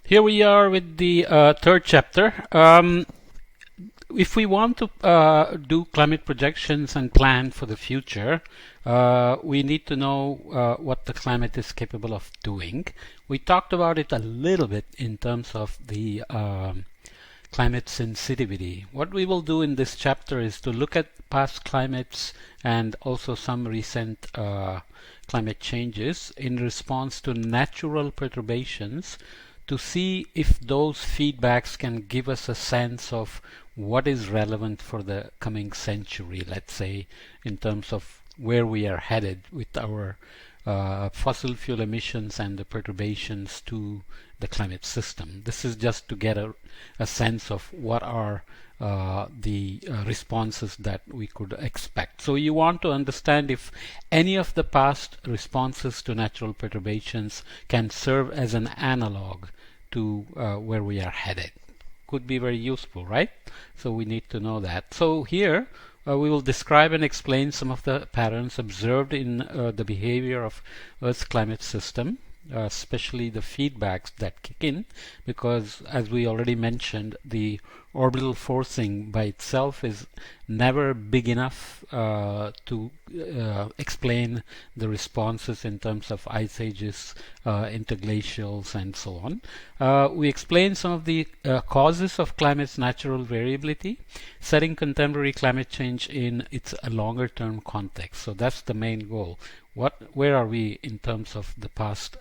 Here we are with the third chapter. If we want to do climate projections and plan for the future, we need to know what the climate is capable of doing. We talked about it a little bit in terms of the climate sensitivity. What we will do in this chapter is to look at past climates and also some recent climate changes in response to natural perturbations to see if those feedbacks can give us a sense of what is relevant for the coming century, let's say, in terms of where we are headed with our fossil fuel emissions and the perturbations to the climate system. This is just to get a sense of what are the responses that we could expect. So you want to understand if any of the past responses to natural perturbations can serve as an analog to where we are headed. Could be very useful, right? So we need to know that. So here we will describe and explain some of the patterns observed in the behavior of Earth's climate system, especially the feedbacks that kick in, because as we already mentioned, the orbital forcing by itself is never big enough to explain the responses in terms of ice ages, interglacials, and so on. We explain some of the causes of climate's natural variability, setting contemporary climate change in its longer term context. So that's the main goal. Where are we in terms of the past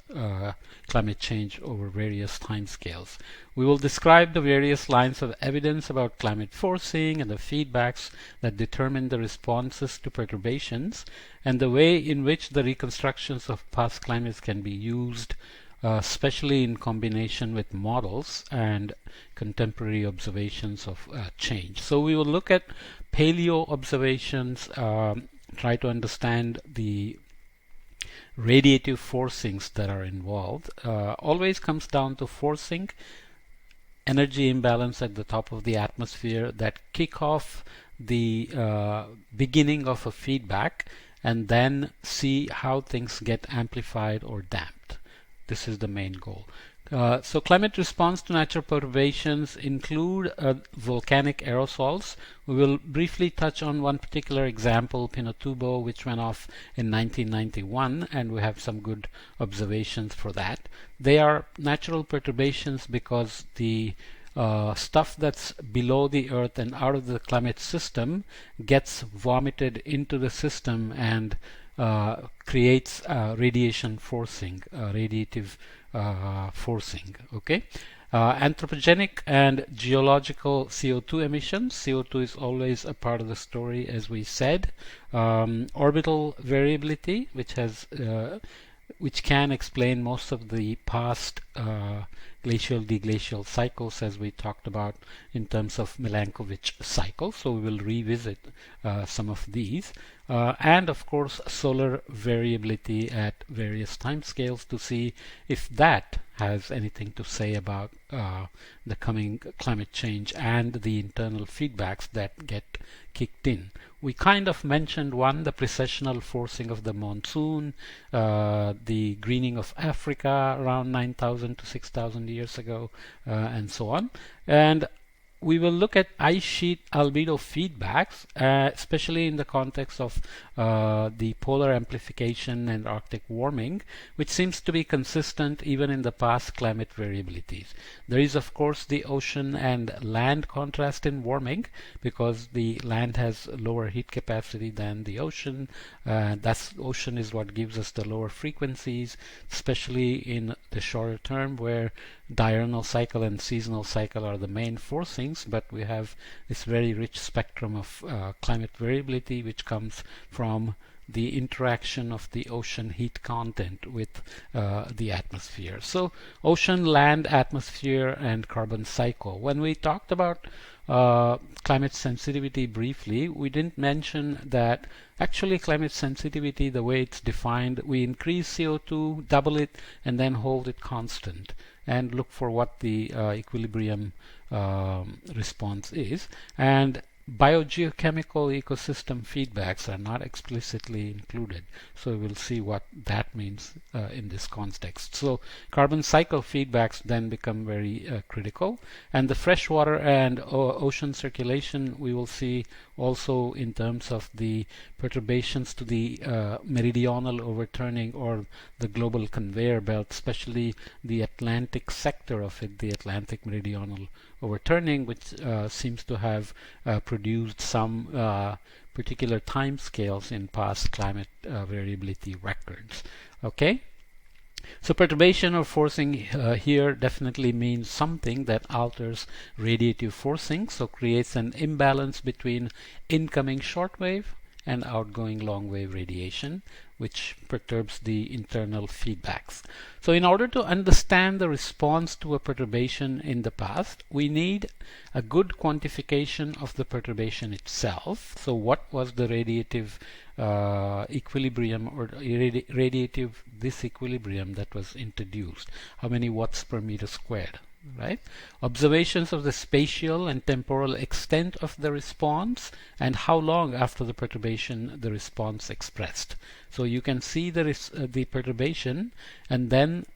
climate change over various timescales? We will describe the various lines of evidence about climate forcing and the feedbacks that determine the responses to perturbations and the way in which the reconstructions of past climates can be used, especially in combination with models and contemporary observations of change. So we will look at paleo observations, try to understand the radiative forcings that are involved. Always comes down to forcing, energy imbalance at the top of the atmosphere that kick off the beginning of a feedback and then see how things get amplified or damped. This is the main goal. So climate response to natural perturbations include volcanic aerosols. We will briefly touch on one particular example, Pinatubo, which went off in 1991, and we have some good observations for that. They are natural perturbations because the stuff that's below the Earth and out of the climate system gets vomited into the system and creates radiation forcing, radiative forcing. Okay. Anthropogenic and geological CO2 emissions. CO2 is always a part of the story, as we said. Orbital variability, which can explain most of the past glacial deglacial cycles, as we talked about in terms of Milankovitch cycles. So we will revisit some of these. And of course solar variability at various timescales to see if that has anything to say about the coming climate change and the internal feedbacks that get kicked in. We kind of mentioned one, the precessional forcing of the monsoon, the greening of Africa around 9,000 to 6,000 years ago, and so on. And we will look at ice sheet albedo feedbacks, especially in the context of the polar amplification and Arctic warming, which seems to be consistent even in the past climate variabilities. There is, of course, the ocean and land contrast in warming because the land has lower heat capacity than the ocean. That's ocean is what gives us the lower frequencies, especially in the shorter term where diurnal cycle and seasonal cycle are the main forcings, but we have this very rich spectrum of climate variability which comes from the interaction of the ocean heat content with the atmosphere. So ocean, land, atmosphere, and carbon cycle. When we talked about climate sensitivity briefly, we didn't mention that actually climate sensitivity, the way it's defined, we increase CO2, double it, and then hold it constant and look for what the equilibrium response is. And Biogeochemical ecosystem feedbacks are not explicitly included, so we'll see what that means in this context. So carbon cycle feedbacks then become very critical, and the freshwater and ocean circulation we will see also in terms of the perturbations to the meridional overturning or the global conveyor belt, especially the Atlantic sector of it, the Atlantic meridional overturning, which seems to have produced some particular time scales in past climate variability records. Okay? So perturbation or forcing here definitely means something that alters radiative forcing, so creates an imbalance between incoming shortwave and outgoing long wave radiation, which perturbs the internal feedbacks. So in order to understand the response to a perturbation in the past, we need a good quantification of the perturbation itself. So what was the radiative equilibrium or radiative disequilibrium that was introduced? How many watts per meter squared? Right? Observations of the spatial and temporal extent of the response and how long after the perturbation the response expressed. So you can see the perturbation and then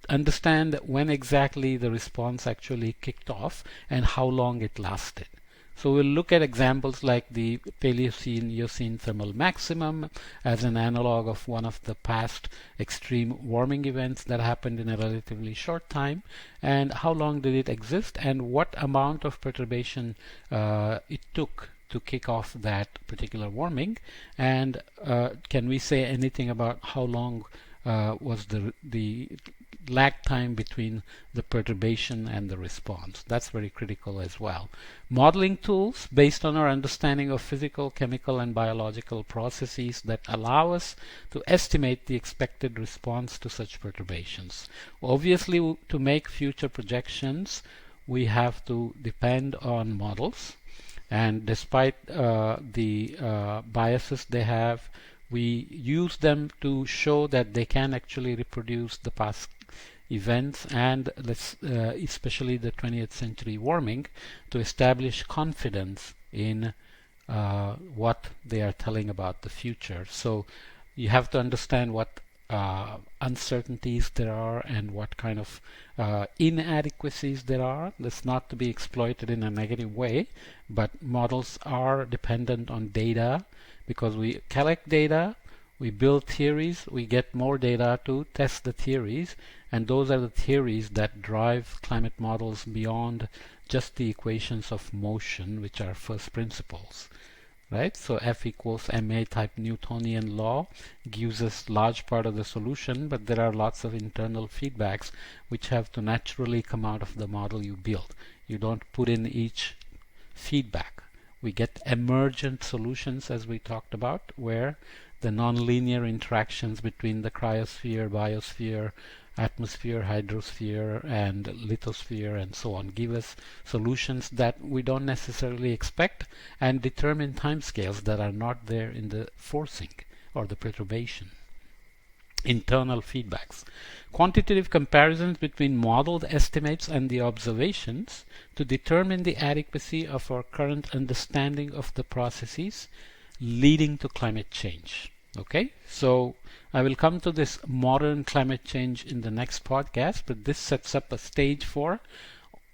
understand when exactly the response actually kicked off and how long it lasted. So we'll look at examples like the Paleocene-Eocene thermal maximum as an analog of one of the past extreme warming events that happened in a relatively short time, and how long did it exist and what amount of perturbation it took to kick off that particular warming, and can we say anything about how long was the lag time between the perturbation and the response. That's very critical as well. Modeling tools based on our understanding of physical, chemical, and biological processes that allow us to estimate the expected response to such perturbations. Obviously, to make future projections, we have to depend on models, and despite the biases they have, we use them to show that they can actually reproduce the past events and especially the 20th century warming to establish confidence in what they are telling about the future. So you have to understand what uncertainties there are and what kind of inadequacies there are. That's not to be exploited in a negative way, but models are dependent on data because we collect data, we build theories, we get more data to test the theories, and those are the theories that drive climate models beyond just the equations of motion, which are first principles. Right? So F equals ma type Newtonian law gives us large part of the solution, but there are lots of internal feedbacks which have to naturally come out of the model you build. You don't put in each feedback. We get emergent solutions, as we talked about, where the nonlinear interactions between the cryosphere, biosphere, atmosphere, hydrosphere, and lithosphere, and so on, give us solutions that we don't necessarily expect and determine timescales that are not there in the forcing or the perturbation. Internal feedbacks. Quantitative comparisons between modeled estimates and the observations to determine the adequacy of our current understanding of the processes leading to climate change. Okay, so I will come to this modern climate change in the next podcast, but this sets up a stage for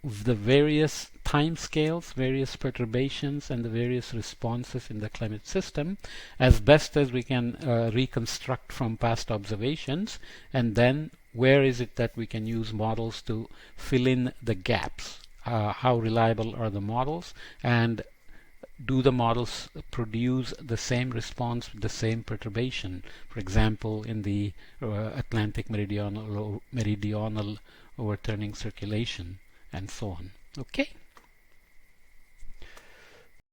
the various timescales, various perturbations, and the various responses in the climate system as best as we can reconstruct from past observations, and then where is it that we can use models to fill in the gaps. How reliable are the models, and do the models produce the same response with the same perturbation? For example, in the Atlantic meridional overturning circulation, and so on. Okay.